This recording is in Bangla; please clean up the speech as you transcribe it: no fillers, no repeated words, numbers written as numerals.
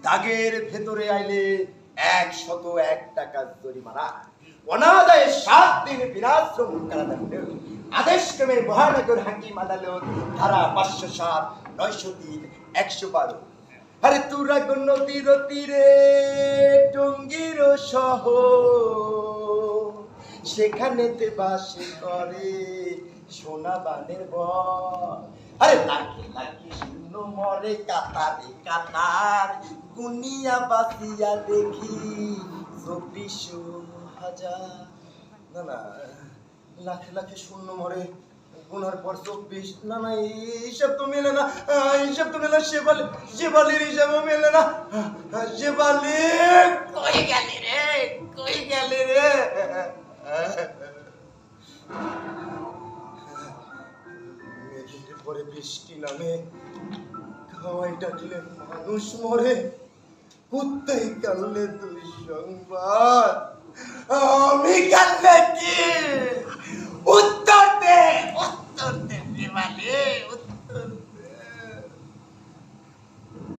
দাগের ভেতরে আইলে 101 টাকা জরিমানা, অনাদায়ে 7 দিন বিনাশ্রম কারাদণ্ড। আদেশক্রমে মহানগর হাকিম আদালত ধারা 507, 903, 112। আরে তুরাগ নদীর তীরে টঙ্গীর শহর, সেখানেতে বাস করে সোনা বানের বর। আরে লাখে লাখে শূন্য মরে কাতারে কাতার, গুনিয়া বাসিয়া দেখি 24,000। না না, লাখে লাখে শূন্য মরে গুনার পর 24। না না, এইসব তো মেলে না, এইসব তো মেলে না। শেবালির হিসাবও মেলে না। শেবালি কই গেলি রে, কই গেলি রে? মেঘের পরে বৃষ্টি নামে, খাওয়াই ডাকলে মানুষ মরে, কুত্তাই কানলে দুঃসংবাদ, আমি কানলে কি